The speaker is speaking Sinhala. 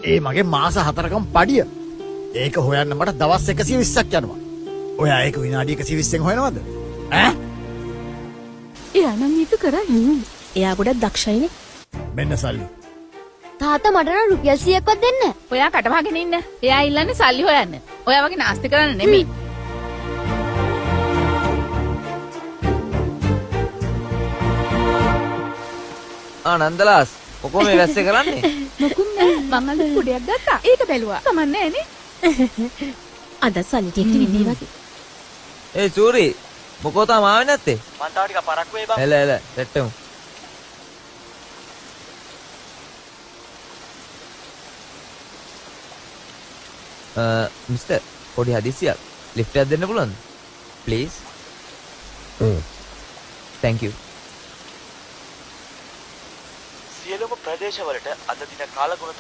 ඒ මගේ මාස 4කම් පඩිය. ඒක හොයන්න මට දවස් 120ක් යනවා. ඔයා ඒක විනාඩි 120ෙන් හොයනවද? ඈ? එයා නම් ඒක කරයි. එයා ගොඩක් දක්ෂයිනේ. මෙන්න සල්ලි. තාත්තා මට නම් රුපියල් 100ක්වත් දෙන්න. ඔයා කටවහගෙන ඉන්න. එයා ඉල්ලන්නේ සල්ලි හොයන්න. ඔයා වගේ නාස්ති කරන්න නෙමෙයි. නන්දලාස් කොකෝ මේ වැස්සේ කරන්නේ? මොකුත් නෑ. මං අද කුඩයක් ගත්තා. ඒක බැලුවා. කමන්නේ නෑනේ. අද සල්ලි ටික විදී වගේ. ඒ චූරි මොකෝ තාම ආවේ නැත්තේ? මං තාම ටික පරක් වෙයි බං. එල රෙට්ටමු. මිස්ටර් පොඩි හදිසියක් ලිෆ්ට් එකක් දෙන්න පුළුවන්ද? ප්ලීස්. thank you. සියලුම ප්‍රදේශවලට අද දින කාලගුණ